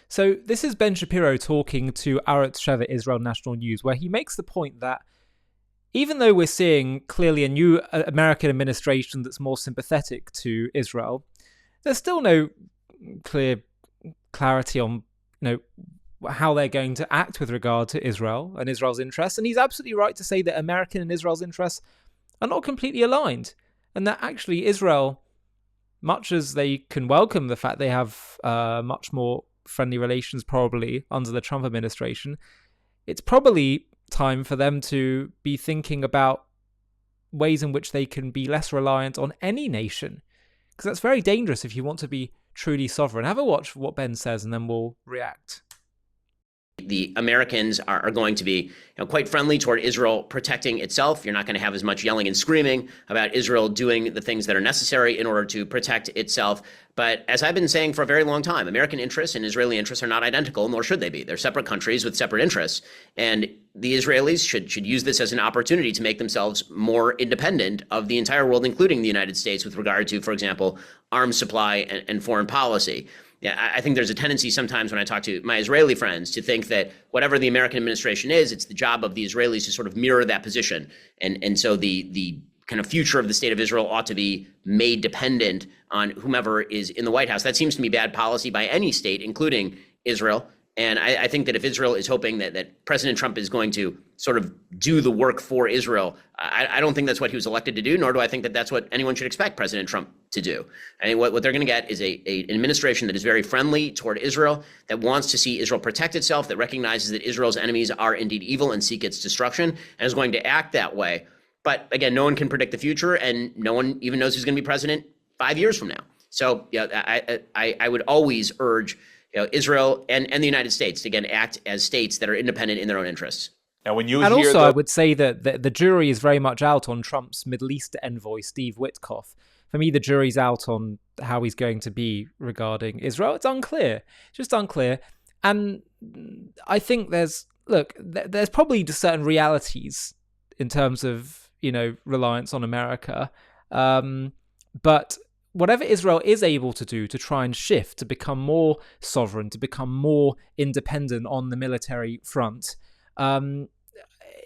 So this is Ben Shapiro talking to Arutz Sheva Israel National News, where he makes the point that even though we're seeing clearly a new American administration that's more sympathetic to Israel, there's still no clear clarity on how they're going to act with regard to Israel and Israel's interests. And he's absolutely right to say that American and Israel's interests are not completely aligned, and that actually Israel, much as they can welcome the fact they have much more friendly relations probably under the Trump administration, it's probably time for them to be thinking about ways in which they can be less reliant on any nation, because that's very dangerous if you want to be truly sovereign. Have a watch what Ben says and then we'll react. The Americans are going to be quite friendly toward Israel protecting itself. You're not going to have as much yelling and screaming about Israel doing the things that are necessary in order to protect itself. But as I've been saying for a very long time, American interests and Israeli interests are not identical, nor should they be. They're separate countries with separate interests. And the Israelis should use this as an opportunity to make themselves more independent of the entire world, including the United States, with regard to, for example, arms supply and foreign policy. Yeah, I think there's a tendency sometimes when I talk to my Israeli friends to think that whatever the American administration is, it's the job of the Israelis to sort of mirror that position. And so the kind of future of the state of Israel ought to be made dependent on whomever is in the White House. That seems to me bad policy by any state, including Israel. And I think that if Israel is hoping that President Trump is going to sort of do the work for Israel, I don't think that's what he was elected to do, nor do I think that that's what anyone should expect President Trump to do. I mean, what they're going to get is an administration that is very friendly toward Israel, that wants to see Israel protect itself, that recognizes that Israel's enemies are indeed evil and seek its destruction, and is going to act that way. But again, no one can predict the future, and no one even knows who's going to be president 5 years from now. So I would always urge Israel and the United States to, again, act as states that are independent in their own interests. Now, when you and also, I would say that the jury is very much out on Trump's Middle East envoy, Steve Witkoff. For me, the jury's out on how he's going to be regarding Israel. It's unclear, just unclear. And I think there's probably certain realities in terms of, reliance on America. But whatever Israel is able to do to try and shift, to become more sovereign, to become more independent on the military front,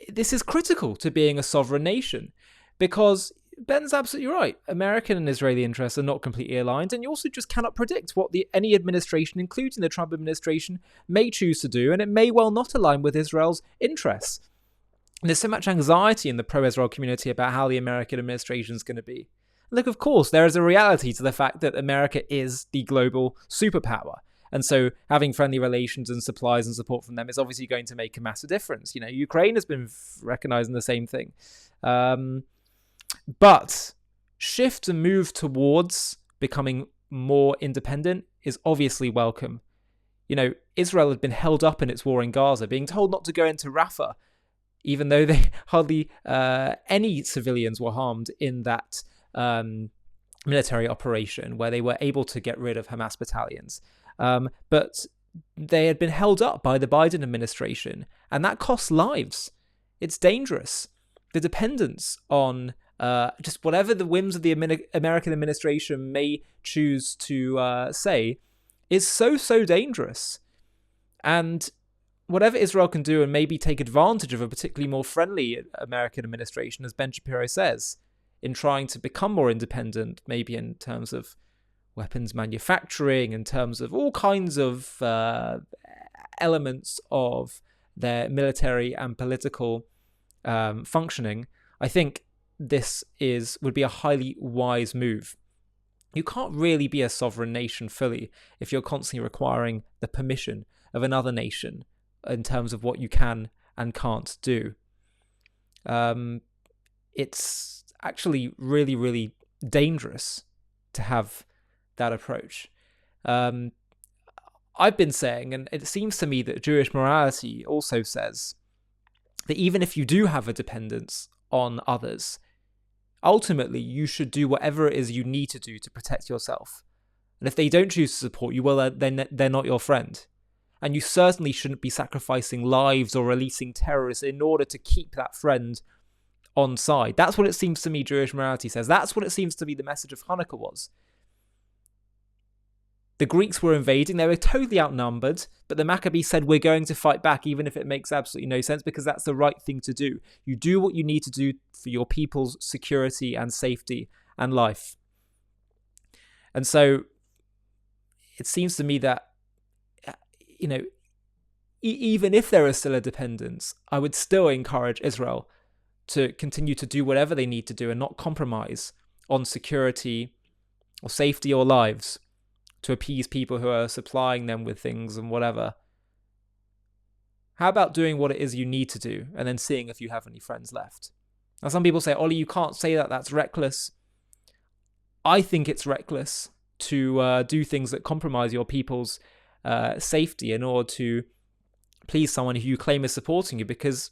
this is critical to being a sovereign nation, because Ben's absolutely right. American and Israeli interests are not completely aligned, and you also just cannot predict what any administration, including the Trump administration, may choose to do, and it may well not align with Israel's interests. And there's so much anxiety in the pro-Israel community about how the American administration is going to be. Look, of course, there is a reality to the fact that America is the global superpower. And so having friendly relations and supplies and support from them is obviously going to make a massive difference. Ukraine has been recognizing the same thing. But shift and move towards becoming more independent is obviously welcome. Israel had been held up in its war in Gaza, being told not to go into Rafah, even though they hardly any civilians were harmed in that military operation where they were able to get rid of Hamas battalions. But they had been held up by the Biden administration, and that costs lives. It's dangerous. The dependence on just whatever the whims of the American administration may choose to say is so dangerous. And whatever Israel can do and maybe take advantage of a particularly more friendly American administration, as Ben Shapiro says, in trying to become more independent, maybe in terms of weapons manufacturing, in terms of all kinds of elements of their military and political functioning, I think this would be a highly wise move. You can't really be a sovereign nation fully if you're constantly requiring the permission of another nation in terms of what you can and can't do. It's actually really, really dangerous to have that approach. I've been saying, and it seems to me that Jewish morality also says that even if you do have a dependence on others, ultimately you should do whatever it is you need to do to protect yourself. And if they don't choose to support you, well, then they're not your friend. And you certainly shouldn't be sacrificing lives or releasing terrorists in order to keep that friend on side. That's what it seems to me Jewish morality says. That's what it seems to me the message of Hanukkah was. The Greeks were invading. They were totally outnumbered, but the Maccabees said, we're going to fight back, even if it makes absolutely no sense, because that's the right thing to do. You do what you need to do for your people's security and safety and life. And so it seems to me that, even if there is still a dependence, I would still encourage Israel to continue to do whatever they need to do and not compromise on security or safety or lives to appease people who are supplying them with things and whatever. How about doing what it is you need to do and then seeing if you have any friends left? Now, some people say, Ollie, you can't say that. That's reckless. I think it's reckless to do things that compromise your people's safety in order to please someone who you claim is supporting you, because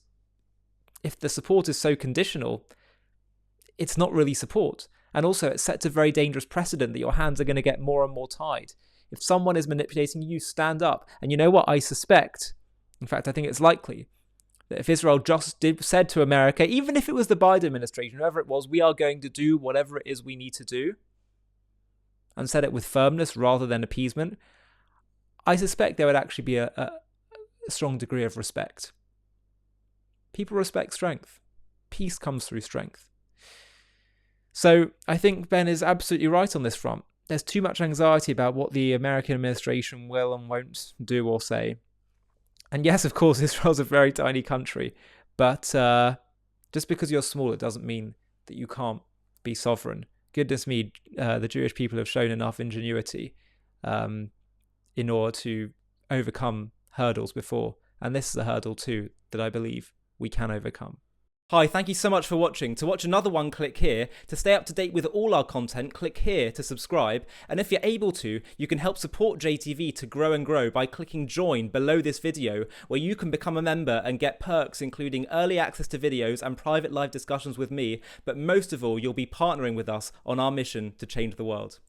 if the support is so conditional, it's not really support. And also it sets a very dangerous precedent that your hands are going to get more and more tied. If someone is manipulating you, stand up. And you know what? I suspect, in fact, I think it's likely that if Israel just said to America, even if it was the Biden administration, whoever it was, we are going to do whatever it is we need to do, and said it with firmness rather than appeasement, I suspect there would actually be a strong degree of respect. People respect strength. Peace comes through strength. So I think Ben is absolutely right on this front. There's too much anxiety about what the American administration will and won't do or say. And yes, of course, Israel's a very tiny country, but just because you're small, it doesn't mean that you can't be sovereign. Goodness me, the Jewish people have shown enough ingenuity in order to overcome hurdles before. And this is a hurdle too that I believe we can overcome. Hi, thank you so much for watching. To watch another one, click here. To stay up to date with all our content, click here to subscribe. And if you're able to, you can help support JTV to grow and grow by clicking join below this video, where you can become a member and get perks including early access to videos and private live discussions with me. But most of all, you'll be partnering with us on our mission to change the world.